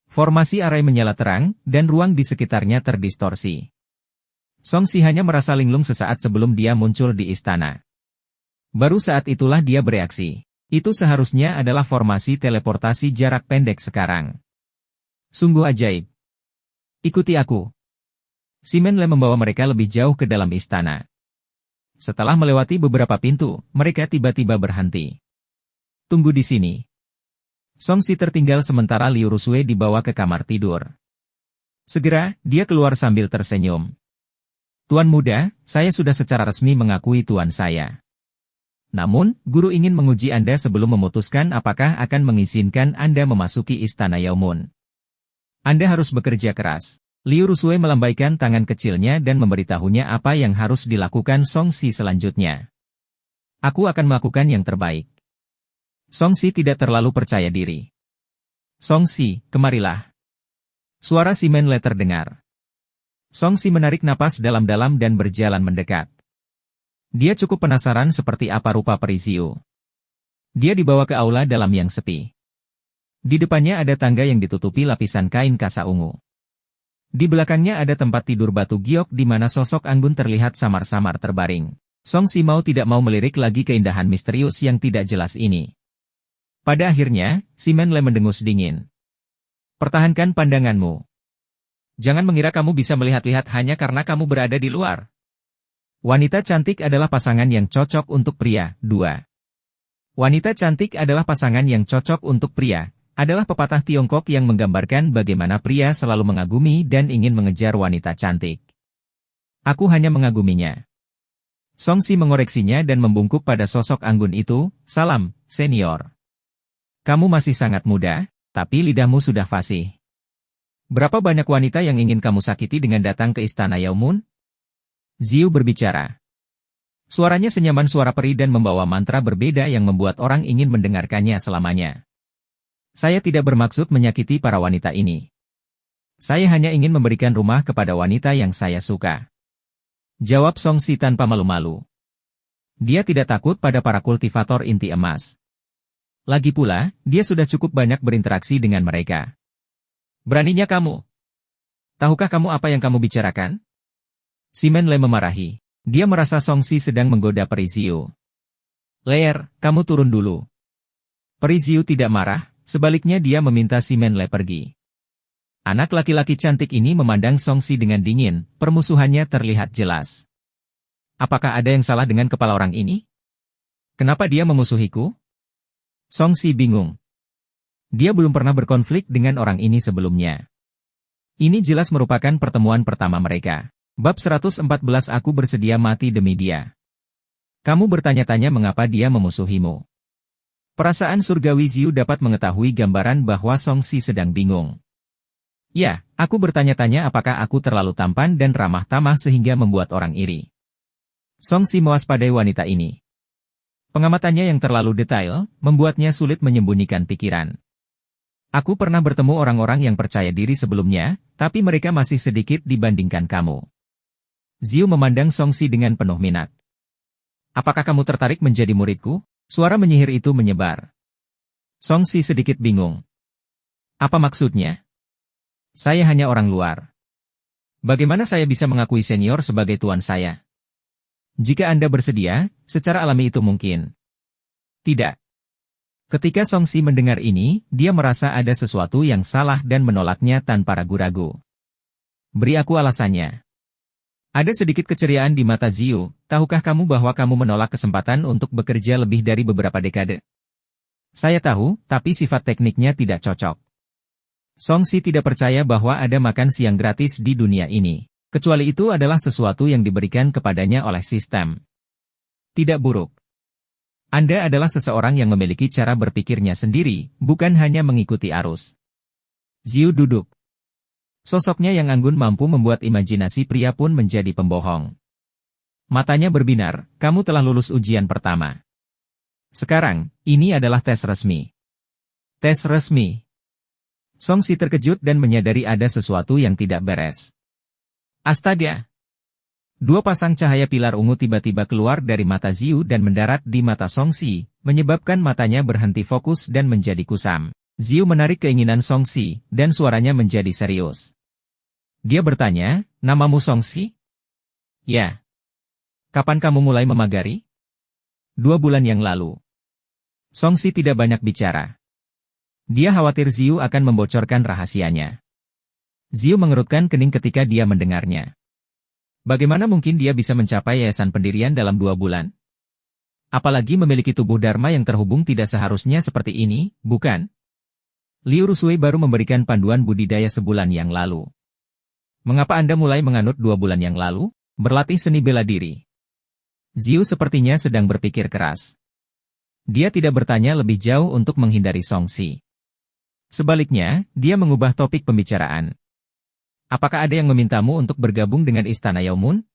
Formasi arai menyala terang, dan ruang di sekitarnya terdistorsi. Song Si hanya merasa linglung sesaat sebelum dia muncul di istana. Baru saat itulah dia bereaksi. Itu seharusnya adalah formasi teleportasi jarak pendek sekarang. Sungguh ajaib. Ikuti aku. Si Men Lei membawa mereka lebih jauh ke dalam istana. Setelah melewati beberapa pintu, mereka tiba-tiba berhenti. Tunggu di sini. Song Si tertinggal sementara Liu Rusui dibawa ke kamar tidur. Segera, dia keluar sambil tersenyum. Tuan muda, saya sudah secara resmi mengakui tuan saya. Namun, guru ingin menguji Anda sebelum memutuskan apakah akan mengizinkan Anda memasuki istana Yaomun. Anda harus bekerja keras. Liu Rusui melambaikan tangan kecilnya dan memberitahunya apa yang harus dilakukan Song Si selanjutnya. Aku akan melakukan yang terbaik. Song Si tidak terlalu percaya diri. Song Si, kemarilah. Suara si Men Lei terdengar. Song Si menarik napas dalam-dalam dan berjalan mendekat. Dia cukup penasaran seperti apa rupa peri Ziyu. Dia dibawa ke aula dalam yang sepi. Di depannya ada tangga yang ditutupi lapisan kain kasa ungu. Di belakangnya ada tempat tidur batu giok di mana sosok anggun terlihat samar-samar terbaring. Song Si mau tidak mau melirik lagi keindahan misterius yang tidak jelas ini. Pada akhirnya, si Men Lei mendengus dingin. Pertahankan pandanganmu. Jangan mengira kamu bisa melihat-lihat hanya karena kamu berada di luar. Wanita cantik adalah pasangan yang cocok untuk pria. 2. Wanita cantik adalah pasangan yang cocok untuk pria. Adalah pepatah Tiongkok yang menggambarkan bagaimana pria selalu mengagumi dan ingin mengejar wanita cantik. Aku hanya mengaguminya. Song Si mengoreksinya dan membungkuk pada sosok anggun itu. Salam, senior. Kamu masih sangat muda, tapi lidahmu sudah fasih. Berapa banyak wanita yang ingin kamu sakiti dengan datang ke istana Yaomun? Ziyu berbicara. Suaranya senyaman suara peri dan membawa mantra berbeda yang membuat orang ingin mendengarkannya selamanya. Saya tidak bermaksud menyakiti para wanita ini. Saya hanya ingin memberikan rumah kepada wanita yang saya suka. Jawab Song Si tanpa malu-malu. Dia tidak takut pada para kultivator inti emas. Lagi pula, dia sudah cukup banyak berinteraksi dengan mereka. Beraninya kamu? Tahukah kamu apa yang kamu bicarakan? Si Men Lei memarahi. Dia merasa Song Si sedang menggoda peri Ziyu. Leer, kamu turun dulu. Peri Ziyu tidak marah. Sebaliknya dia meminta si Men Lei pergi. Anak laki-laki cantik ini memandang Song Si dengan dingin, permusuhannya terlihat jelas. Apakah ada yang salah dengan kepala orang ini? Kenapa dia memusuhiku? Song Si bingung. Dia belum pernah berkonflik dengan orang ini sebelumnya. Ini jelas merupakan pertemuan pertama mereka. Bab 114 Aku bersedia mati demi dia. Kamu bertanya-tanya mengapa dia memusuhimu. Perasaan surgawi Ziyu dapat mengetahui gambaran bahwa Song Si sedang bingung. Ya, aku bertanya-tanya apakah aku terlalu tampan dan ramah tamah sehingga membuat orang iri. Song Si mewaspadai wanita ini. Pengamatannya yang terlalu detail, membuatnya sulit menyembunyikan pikiran. Aku pernah bertemu orang-orang yang percaya diri sebelumnya, tapi mereka masih sedikit dibandingkan kamu. Ziu memandang Songxi dengan penuh minat. Apakah kamu tertarik menjadi muridku? Suara menyihir itu menyebar. Songxi sedikit bingung. Apa maksudnya? Saya hanya orang luar. Bagaimana saya bisa mengakui senior sebagai tuan saya? Jika Anda bersedia, secara alami itu mungkin. Tidak. Ketika Songxi mendengar ini, dia merasa ada sesuatu yang salah dan menolaknya tanpa ragu-ragu. Beri aku alasannya. Ada sedikit keceriaan di mata Ziu. Tahukah kamu bahwa kamu menolak kesempatan untuk bekerja lebih dari beberapa dekade? Saya tahu, tapi sifat tekniknya tidak cocok. Songxi tidak percaya bahwa ada makan siang gratis di dunia ini. Kecuali itu adalah sesuatu yang diberikan kepadanya oleh sistem. Tidak buruk. Anda adalah seseorang yang memiliki cara berpikirnya sendiri, bukan hanya mengikuti arus. Ziu duduk. Sosoknya yang anggun mampu membuat imajinasi pria pun menjadi pembohong. Matanya berbinar, kamu telah lulus ujian pertama. Sekarang, ini adalah tes resmi. Tes resmi. Songxi terkejut dan menyadari ada sesuatu yang tidak beres. Astaga! Dua pasang cahaya pilar ungu tiba-tiba keluar dari mata Ziu dan mendarat di mata Songxi, menyebabkan matanya berhenti fokus dan menjadi kusam. Ziu menarik keinginan Songxi, dan suaranya menjadi serius. Dia bertanya, namamu Songxi? Ya. Kapan kamu mulai memagari? 2 bulan yang lalu. Songxi tidak banyak bicara. Dia khawatir Ziu akan membocorkan rahasianya. Ziu mengerutkan kening ketika dia mendengarnya. Bagaimana mungkin dia bisa mencapai yayasan pendirian dalam 2 bulan? Apalagi memiliki tubuh Dharma yang terhubung tidak seharusnya seperti ini, bukan? Liu Rusui baru memberikan panduan budidaya sebulan yang lalu. Mengapa Anda mulai menganut 2 bulan yang lalu? Berlatih seni bela diri. Ziu sepertinya sedang berpikir keras. Dia tidak bertanya lebih jauh untuk menghindari Songxi. Sebaliknya, dia mengubah topik pembicaraan. Apakah ada yang memintamu untuk bergabung dengan Istana Yaomun?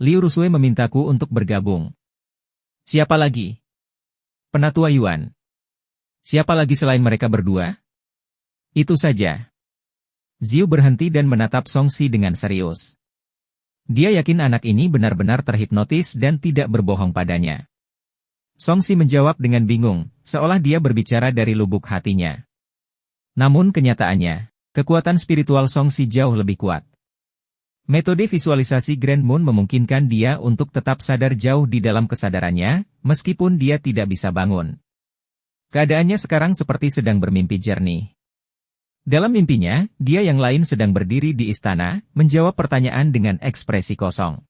Liu Rusui memintaku untuk bergabung. Siapa lagi? Penatua Yuan. Siapa lagi selain mereka berdua? Itu saja. Ziu berhenti dan menatap Songxi dengan serius. Dia yakin anak ini benar-benar terhipnotis dan tidak berbohong padanya. Songxi menjawab dengan bingung, seolah dia berbicara dari lubuk hatinya. Namun kenyataannya, kekuatan spiritual Songxi jauh lebih kuat. Metode visualisasi Grand Moon memungkinkan dia untuk tetap sadar jauh di dalam kesadarannya, meskipun dia tidak bisa bangun. Keadaannya sekarang seperti sedang bermimpi jernih. Dalam mimpinya, dia yang lain sedang berdiri di istana, menjawab pertanyaan dengan ekspresi kosong.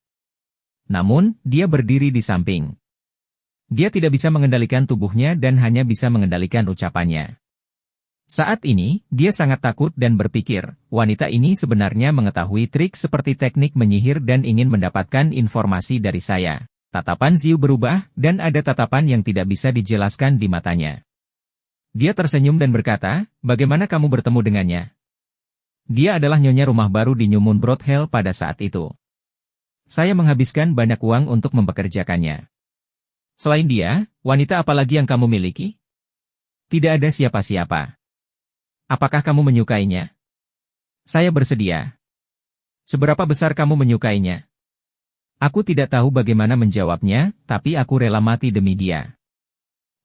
Namun, dia berdiri di samping. Dia tidak bisa mengendalikan tubuhnya dan hanya bisa mengendalikan ucapannya. Saat ini, dia sangat takut dan berpikir, wanita ini sebenarnya mengetahui trik seperti teknik menyihir dan ingin mendapatkan informasi dari saya. Tatapan Ziu berubah, dan ada tatapan yang tidak bisa dijelaskan di matanya. Dia tersenyum dan berkata, bagaimana kamu bertemu dengannya? Dia adalah nyonya rumah baru di New Moon Brothel pada saat itu. Saya menghabiskan banyak uang untuk mempekerjakannya. Selain dia, wanita apa lagi yang kamu miliki? Tidak ada siapa-siapa. Apakah kamu menyukainya? Saya bersedia. Seberapa besar kamu menyukainya? Aku tidak tahu bagaimana menjawabnya, tapi aku rela mati demi dia.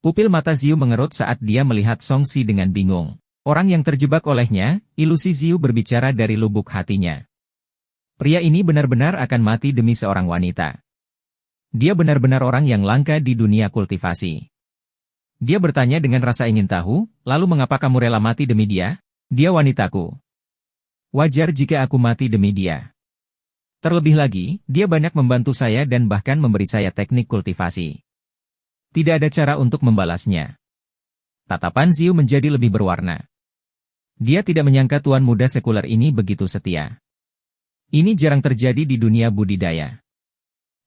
Pupil mata Ziu mengerut saat dia melihat Songxi dengan bingung. Orang yang terjebak olehnya, ilusi Ziu berbicara dari lubuk hatinya. Pria ini benar-benar akan mati demi seorang wanita. Dia benar-benar orang yang langka di dunia kultivasi. Dia bertanya dengan rasa ingin tahu, lalu mengapa kamu rela mati demi dia? Dia wanitaku. Wajar jika aku mati demi dia. Terlebih lagi, dia banyak membantu saya dan bahkan memberi saya teknik kultivasi. Tidak ada cara untuk membalasnya. Tatapan Ziu menjadi lebih berwarna. Dia tidak menyangka tuan muda sekuler ini begitu setia. Ini jarang terjadi di dunia budidaya.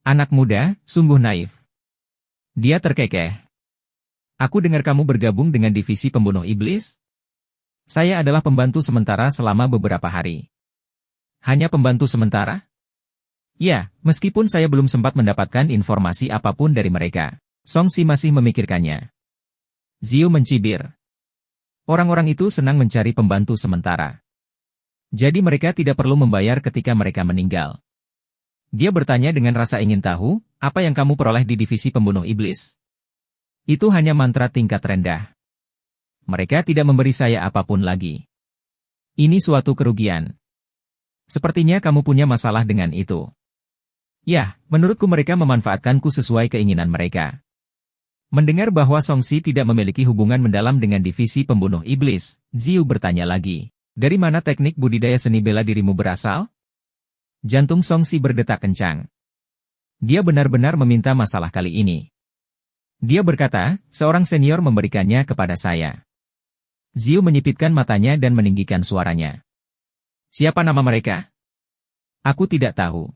Anak muda, sungguh naif. Dia terkekeh. Aku dengar kamu bergabung dengan divisi pembunuh iblis? Saya adalah pembantu sementara selama beberapa hari. Hanya pembantu sementara? Ya, meskipun saya belum sempat mendapatkan informasi apapun dari mereka. Songxi masih memikirkannya. Ziu mencibir. Orang-orang itu senang mencari pembantu sementara. Jadi mereka tidak perlu membayar ketika mereka meninggal. Dia bertanya dengan rasa ingin tahu, apa yang kamu peroleh di divisi pembunuh iblis? Itu hanya mantra tingkat rendah. Mereka tidak memberi saya apapun lagi. Ini suatu kerugian. Sepertinya kamu punya masalah dengan itu. Ya, menurutku mereka memanfaatkanku sesuai keinginan mereka. Mendengar bahwa Songsi tidak memiliki hubungan mendalam dengan divisi pembunuh iblis, Ziyu bertanya lagi. Dari mana teknik budidaya seni bela dirimu berasal? Jantung Songsi berdetak kencang. Dia benar-benar meminta masalah kali ini. Dia berkata, seorang senior memberikannya kepada saya. Ziyu menyipitkan matanya dan meninggikan suaranya. Siapa nama mereka? Aku tidak tahu.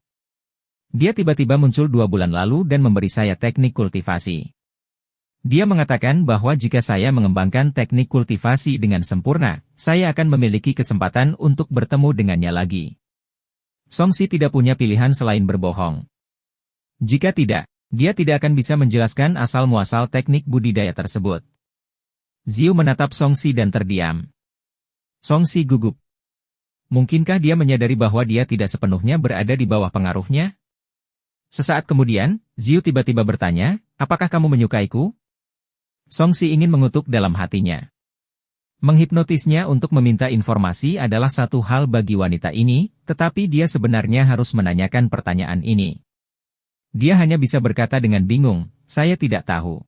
Dia tiba-tiba muncul 2 bulan lalu dan memberi saya teknik kultivasi. Dia mengatakan bahwa jika saya mengembangkan teknik kultivasi dengan sempurna, saya akan memiliki kesempatan untuk bertemu dengannya lagi. Songsi tidak punya pilihan selain berbohong. Jika tidak, dia tidak akan bisa menjelaskan asal-muasal teknik budidaya tersebut. Ziyu menatap Songsi dan terdiam. Songsi gugup. Mungkinkah dia menyadari bahwa dia tidak sepenuhnya berada di bawah pengaruhnya? Sesaat kemudian, Ziyu tiba-tiba bertanya, apakah kamu menyukaiku? Songsi ingin mengutuk dalam hatinya. Menghipnotisnya untuk meminta informasi adalah satu hal bagi wanita ini, tetapi dia sebenarnya harus menanyakan pertanyaan ini. Dia hanya bisa berkata dengan bingung, saya tidak tahu.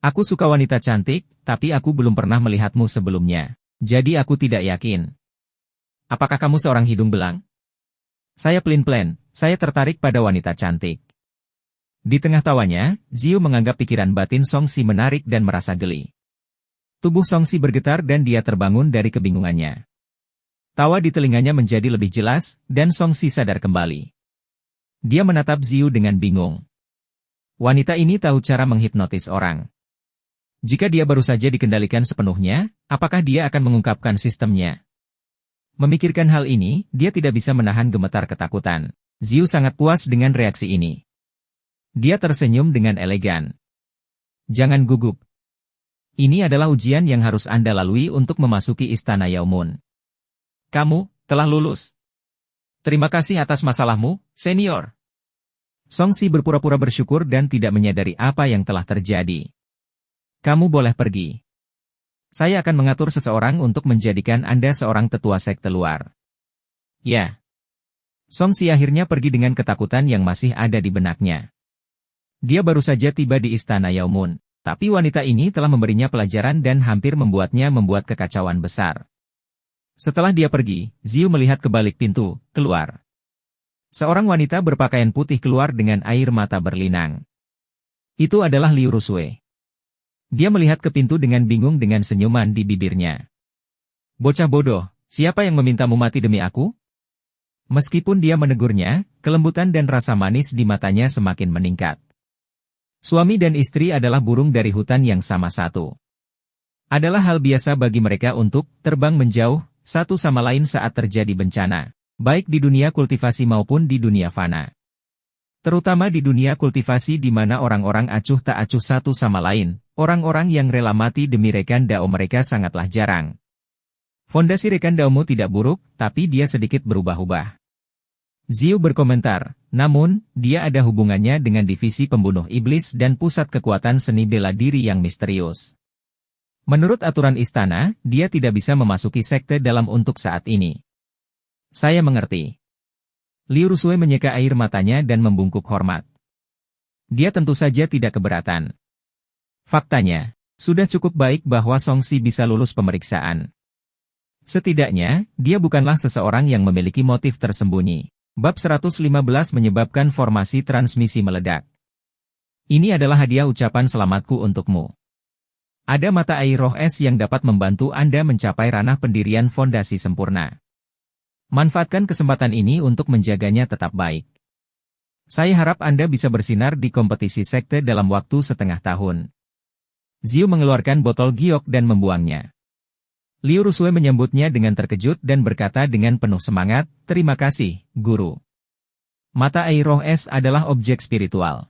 Aku suka wanita cantik, tapi aku belum pernah melihatmu sebelumnya. Jadi aku tidak yakin. Apakah kamu seorang hidung belang? Saya pelin-pelan, saya tertarik pada wanita cantik. Di tengah tawanya, Ziyu menganggap pikiran batin Songsi menarik dan merasa geli. Tubuh Songsi bergetar dan dia terbangun dari kebingungannya. Tawa di telinganya menjadi lebih jelas, dan Songsi sadar kembali. Dia menatap Ziyu dengan bingung. Wanita ini tahu cara menghipnotis orang. Jika dia baru saja dikendalikan sepenuhnya, apakah dia akan mengungkapkan sistemnya? Memikirkan hal ini, dia tidak bisa menahan gemetar ketakutan. Ziyu sangat puas dengan reaksi ini. Dia tersenyum dengan elegan. Jangan gugup. Ini adalah ujian yang harus Anda lalui untuk memasuki Istana Yaumun. Kamu telah lulus. Terima kasih atas masalahmu, senior. Songsi berpura-pura bersyukur dan tidak menyadari apa yang telah terjadi. Kamu boleh pergi. Saya akan mengatur seseorang untuk menjadikan Anda seorang tetua sekte luar. Ya. Songsi akhirnya pergi dengan ketakutan yang masih ada di benaknya. Dia baru saja tiba di Istana Yaumun, tapi wanita ini telah memberinya pelajaran dan hampir membuatnya membuat kekacauan besar. Setelah dia pergi, Ziyu melihat ke balik pintu, keluar. Seorang wanita berpakaian putih keluar dengan air mata berlinang. Itu adalah Liu Rusue. Dia melihat ke pintu dengan bingung dengan senyuman di bibirnya. Bocah bodoh, siapa yang memintamu mati demi aku? Meskipun dia menegurnya, kelembutan dan rasa manis di matanya semakin meningkat. Suami dan istri adalah burung dari hutan yang sama satu. Adalah hal biasa bagi mereka untuk terbang menjauh satu sama lain saat terjadi bencana, baik di dunia kultivasi maupun di dunia fana. Terutama di dunia kultivasi di mana orang-orang acuh tak acuh satu sama lain, orang-orang yang rela mati demi rekan dao mereka sangatlah jarang. Fondasi rekan daomu tidak buruk, tapi dia sedikit berubah-ubah. Ziyu berkomentar, namun, dia ada hubungannya dengan divisi pembunuh iblis dan pusat kekuatan seni bela diri yang misterius. Menurut aturan istana, dia tidak bisa memasuki sekte dalam untuk saat ini. Saya mengerti. Liu Rusue menyeka air matanya dan membungkuk hormat. Dia tentu saja tidak keberatan. Faktanya, sudah cukup baik bahwa Songsi bisa lulus pemeriksaan. Setidaknya, dia bukanlah seseorang yang memiliki motif tersembunyi. Bab 115 menyebabkan formasi transmisi meledak. Ini adalah hadiah ucapan selamatku untukmu. Ada mata air roh es yang dapat membantu Anda mencapai ranah pendirian fondasi sempurna. Manfaatkan kesempatan ini untuk menjaganya tetap baik. Saya harap Anda bisa bersinar di kompetisi sekte dalam waktu setengah tahun. Ziyu mengeluarkan botol giok dan membuangnya. Liu Rusue menyambutnya dengan terkejut dan berkata dengan penuh semangat, terima kasih, Guru. Mata air roh es adalah objek spiritual.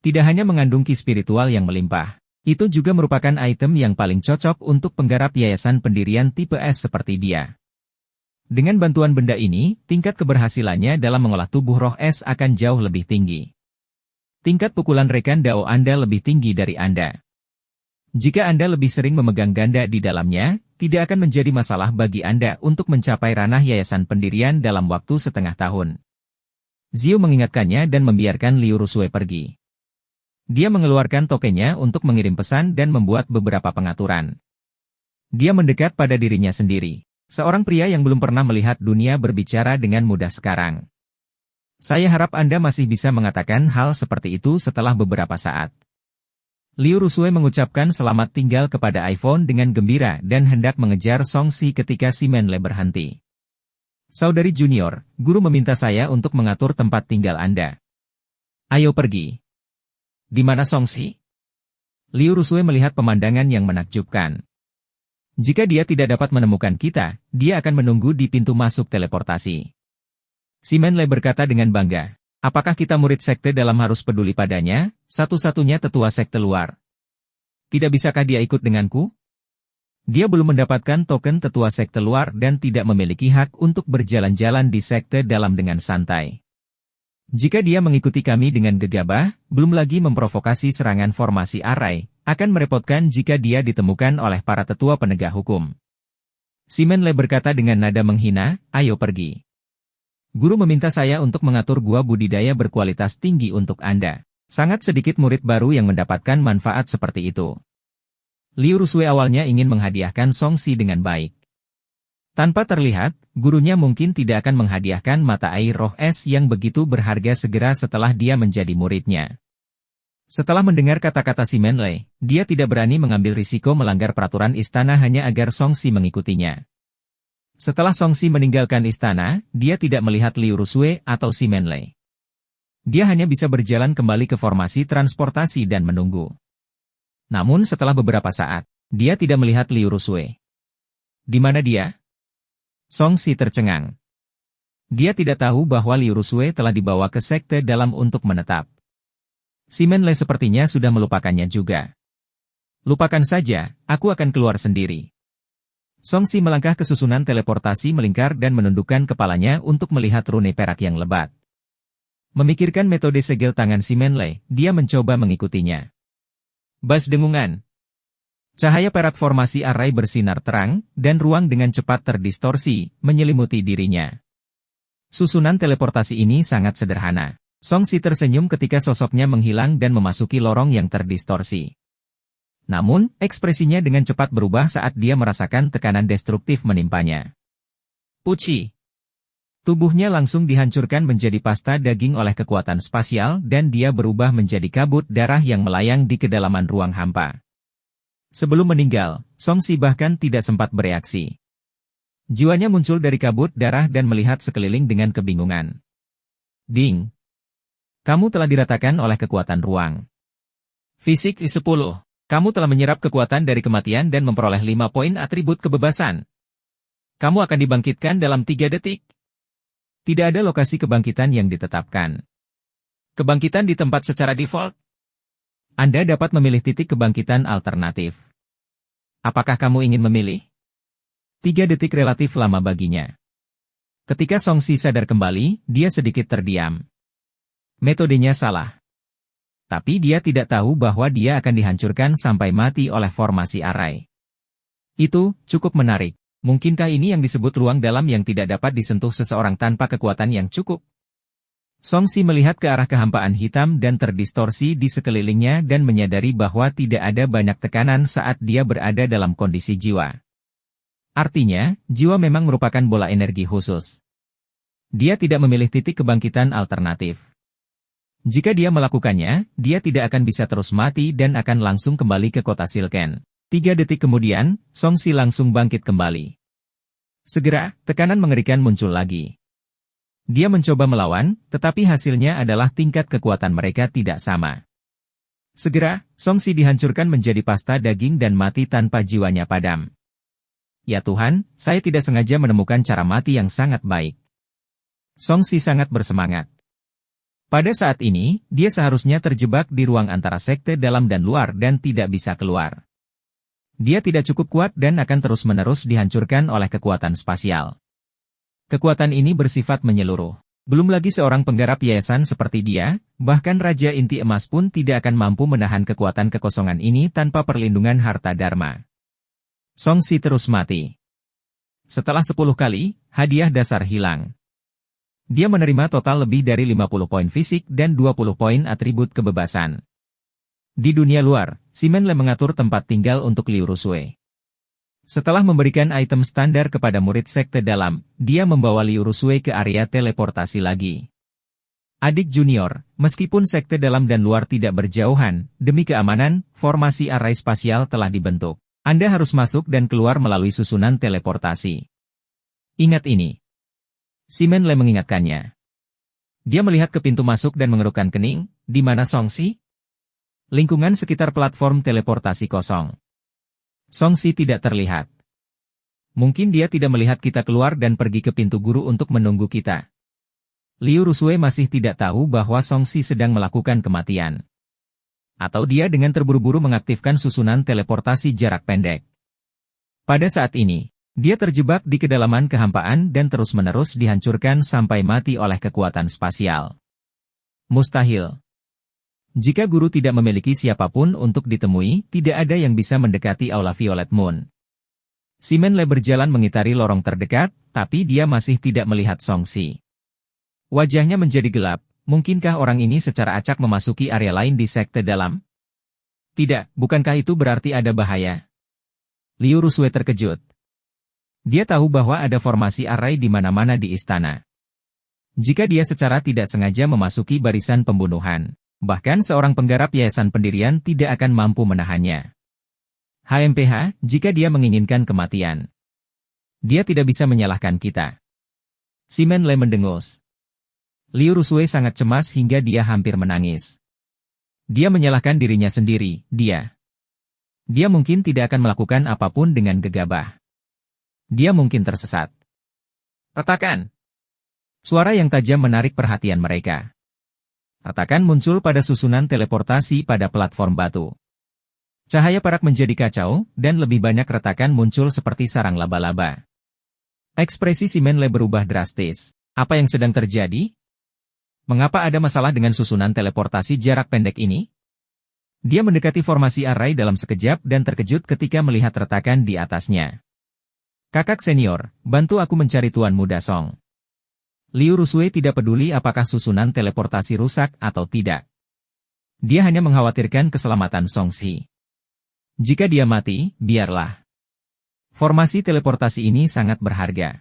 Tidak hanya mengandung ki spiritual yang melimpah, itu juga merupakan item yang paling cocok untuk penggarap yayasan pendirian tipe S seperti dia. Dengan bantuan benda ini, tingkat keberhasilannya dalam mengolah tubuh roh es akan jauh lebih tinggi. Tingkat pukulan rekan Dao Anda lebih tinggi dari Anda. Jika Anda lebih sering memegang ganda di dalamnya, tidak akan menjadi masalah bagi Anda untuk mencapai ranah yayasan pendirian dalam waktu setengah tahun. Zhou mengingatkannya dan membiarkan Liu Rusue pergi. Dia mengeluarkan tokennya untuk mengirim pesan dan membuat beberapa pengaturan. Dia mendekat pada dirinya sendiri. Seorang pria yang belum pernah melihat dunia berbicara dengan mudah sekarang. Saya harap Anda masih bisa mengatakan hal seperti itu setelah beberapa saat. Liu Rusue mengucapkan selamat tinggal kepada iPhone dengan gembira dan hendak mengejar Song Si ketika si Manley berhenti. Saudari Junior, guru meminta saya untuk mengatur tempat tinggal Anda. Ayo pergi. Di mana Song Si? Liu Rusue melihat pemandangan yang menakjubkan. Jika dia tidak dapat menemukan kita, dia akan menunggu di pintu masuk teleportasi. Si Manley berkata dengan bangga, apakah kita murid sekte dalam harus peduli padanya, satu-satunya tetua sekte luar? Tidak bisakah dia ikut denganku? Dia belum mendapatkan token tetua sekte luar dan tidak memiliki hak untuk berjalan-jalan di sekte dalam dengan santai. Jika dia mengikuti kami dengan gegabah, belum lagi memprovokasi serangan formasi arai, akan merepotkan jika dia ditemukan oleh para tetua penegak hukum. Si Manley berkata dengan nada menghina, ayo pergi. Guru meminta saya untuk mengatur gua budidaya berkualitas tinggi untuk Anda. Sangat sedikit murid baru yang mendapatkan manfaat seperti itu. Liu Rusue awalnya ingin menghadiahkan Song Si dengan baik. Tanpa terlihat, gurunya mungkin tidak akan menghadiahkan mata air roh es yang begitu berharga segera setelah dia menjadi muridnya. Setelah mendengar kata-kata si Manley, dia tidak berani mengambil risiko melanggar peraturan istana hanya agar Song Si mengikutinya. Setelah Song Si meninggalkan istana, dia tidak melihat Liu Rusue atau si Manley. Dia hanya bisa berjalan kembali ke formasi transportasi dan menunggu. Namun setelah beberapa saat, dia tidak melihat Liu Rusue. Di mana dia? Song Si tercengang. Dia tidak tahu bahwa Liu Rusue telah dibawa ke sekte dalam untuk menetap. Si Manley sepertinya sudah melupakannya juga. Lupakan saja, aku akan keluar sendiri. Song Si melangkah ke susunan teleportasi melingkar dan menundukkan kepalanya untuk melihat rune perak yang lebat. Memikirkan metode segel tangan si Manley, dia mencoba mengikutinya. Bas dengungan. Cahaya perak formasi arai bersinar terang, dan ruang dengan cepat terdistorsi, menyelimuti dirinya. Susunan teleportasi ini sangat sederhana. Song Si tersenyum ketika sosoknya menghilang dan memasuki lorong yang terdistorsi. Namun, ekspresinya dengan cepat berubah saat dia merasakan tekanan destruktif menimpanya. Uci. Tubuhnya langsung dihancurkan menjadi pasta daging oleh kekuatan spasial dan dia berubah menjadi kabut darah yang melayang di kedalaman ruang hampa. Sebelum meninggal, Song Si bahkan tidak sempat bereaksi. Jiwanya muncul dari kabut darah dan melihat sekeliling dengan kebingungan. Ding! Kamu telah diratakan oleh kekuatan ruang. Fisik I-10. Kamu telah menyerap kekuatan dari kematian dan memperoleh 5 poin atribut kebebasan. Kamu akan dibangkitkan dalam 3 detik. Tidak ada lokasi kebangkitan yang ditetapkan. Kebangkitan di tempat secara default. Anda dapat memilih titik kebangkitan alternatif. Apakah kamu ingin memilih? 3 detik relatif lama baginya. Ketika Song Si sadar kembali, dia sedikit terdiam. Metodenya salah. Tapi dia tidak tahu bahwa dia akan dihancurkan sampai mati oleh formasi arai. Itu cukup menarik. Mungkinkah ini yang disebut ruang dalam yang tidak dapat disentuh seseorang tanpa kekuatan yang cukup? Song Si melihat ke arah kehampaan hitam dan terdistorsi di sekelilingnya dan menyadari bahwa tidak ada banyak tekanan saat dia berada dalam kondisi jiwa. Artinya, jiwa memang merupakan bola energi khusus. Dia tidak memilih titik kebangkitan alternatif. Jika dia melakukannya, dia tidak akan bisa terus mati dan akan langsung kembali ke kota Silken. 3 detik kemudian, Song Si langsung bangkit kembali. Segera, tekanan mengerikan muncul lagi. Dia mencoba melawan, tetapi hasilnya adalah tingkat kekuatan mereka tidak sama. Segera, Song Si dihancurkan menjadi pasta daging dan mati tanpa jiwanya padam. Ya Tuhan, saya tidak sengaja menemukan cara mati yang sangat baik. Song Si sangat bersemangat. Pada saat ini, dia seharusnya terjebak di ruang antara sekte dalam dan luar dan tidak bisa keluar. Dia tidak cukup kuat dan akan terus-menerus dihancurkan oleh kekuatan spasial. Kekuatan ini bersifat menyeluruh. Belum lagi seorang penggarap yayasan seperti dia, bahkan Raja Inti Emas pun tidak akan mampu menahan kekuatan kekosongan ini tanpa perlindungan harta dharma. Songsi terus mati. Setelah 10 kali, hadiah dasar hilang. Dia menerima total lebih dari 50 poin fisik dan 20 poin atribut kebebasan. Di dunia luar, Simen Le mengatur tempat tinggal untuk Liu Rusui. Setelah memberikan item standar kepada murid sekte dalam, dia membawa Liu Rusui ke area teleportasi lagi. Adik junior, meskipun sekte dalam dan luar tidak berjauhan, demi keamanan, formasi array spasial telah dibentuk. Anda harus masuk dan keluar melalui susunan teleportasi. Ingat ini. Simen Le mengingatkannya. Dia melihat ke pintu masuk dan mengerutkan kening, di mana Songsi? Lingkungan sekitar platform teleportasi kosong. Songsi tidak terlihat. Mungkin dia tidak melihat kita keluar dan pergi ke pintu guru untuk menunggu kita. Liu Rusui masih tidak tahu bahwa Songsi sedang melakukan kematian. Atau dia dengan terburu-buru mengaktifkan susunan teleportasi jarak pendek. Pada saat ini, dia terjebak di kedalaman kehampaan dan terus-menerus dihancurkan sampai mati oleh kekuatan spasial. Mustahil. Jika guru tidak memiliki siapapun untuk ditemui, tidak ada yang bisa mendekati Aula Violet Moon. Simen Le berjalan mengitari lorong terdekat, tapi dia masih tidak melihat Songsi. Wajahnya menjadi gelap, mungkinkah orang ini secara acak memasuki area lain di sekte dalam? Tidak, bukankah itu berarti ada bahaya? Liu Rusui terkejut. Dia tahu bahwa ada formasi array di mana-mana di istana. Jika dia secara tidak sengaja memasuki barisan pembunuhan, bahkan seorang penggarap yayasan pendirian tidak akan mampu menahannya. HMPH, jika dia menginginkan kematian, dia tidak bisa menyalahkan kita. Simen Le mendengus. Liu Rusui sangat cemas hingga dia hampir menangis. Dia menyalahkan dirinya sendiri, dia mungkin tidak akan melakukan apapun dengan gegabah. Dia mungkin tersesat. Retakan. Suara yang tajam menarik perhatian mereka. Retakan muncul pada susunan teleportasi pada platform batu. Cahaya perak menjadi kacau, dan lebih banyak retakan muncul seperti sarang laba-laba. Ekspresi Simen Le berubah drastis. Apa yang sedang terjadi? Mengapa ada masalah dengan susunan teleportasi jarak pendek ini? Dia mendekati formasi array dalam sekejap dan terkejut ketika melihat retakan di atasnya. Kakak senior, bantu aku mencari Tuan Muda Song. Liu Rusui tidak peduli apakah susunan teleportasi rusak atau tidak. Dia hanya mengkhawatirkan keselamatan Songsi. Jika dia mati, biarlah. Formasi teleportasi ini sangat berharga.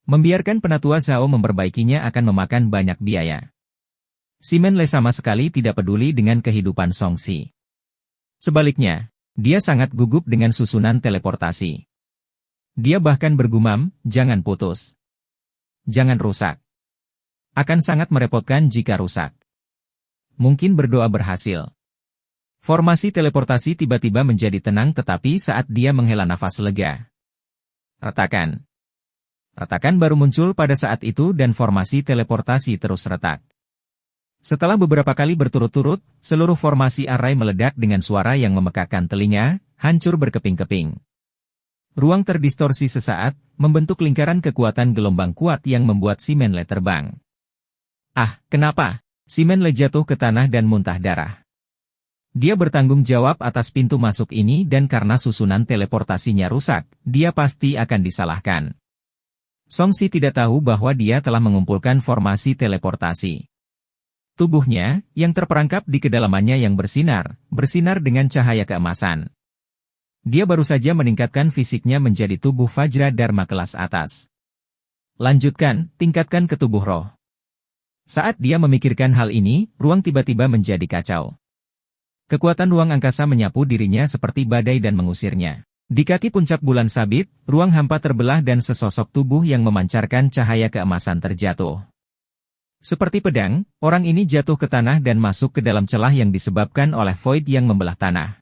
Membiarkan penatua Zhao memperbaikinya akan memakan banyak biaya. Simen Le sama sekali tidak peduli dengan kehidupan Songsi. Sebaliknya, dia sangat gugup dengan susunan teleportasi. Dia bahkan bergumam, jangan putus. Jangan rusak. Akan sangat merepotkan jika rusak. Mungkin berdoa berhasil. Formasi teleportasi tiba-tiba menjadi tenang tetapi saat dia menghela nafas lega. Retakan. Retakan baru muncul pada saat itu dan formasi teleportasi terus retak. Setelah beberapa kali berturut-turut, seluruh formasi array meledak dengan suara yang memekakkan telinga, hancur berkeping-keping. Ruang terdistorsi sesaat, membentuk lingkaran kekuatan gelombang kuat yang membuat Simen Le terbang. Ah, kenapa? Simen Le jatuh ke tanah dan muntah darah. Dia bertanggung jawab atas pintu masuk ini dan karena susunan teleportasinya rusak, dia pasti akan disalahkan. Songsi tidak tahu bahwa dia telah mengumpulkan formasi teleportasi. Tubuhnya, yang terperangkap di kedalamannya yang bersinar dengan cahaya keemasan. Dia baru saja meningkatkan fisiknya menjadi tubuh Vajra Dharma kelas atas. Lanjutkan, tingkatkan ke tubuh roh. Saat dia memikirkan hal ini, ruang tiba-tiba menjadi kacau. Kekuatan ruang angkasa menyapu dirinya seperti badai dan mengusirnya. Di kaki puncak bulan sabit, ruang hampa terbelah dan sesosok tubuh yang memancarkan cahaya keemasan terjatuh. Seperti pedang, orang ini jatuh ke tanah dan masuk ke dalam celah yang disebabkan oleh void yang membelah tanah.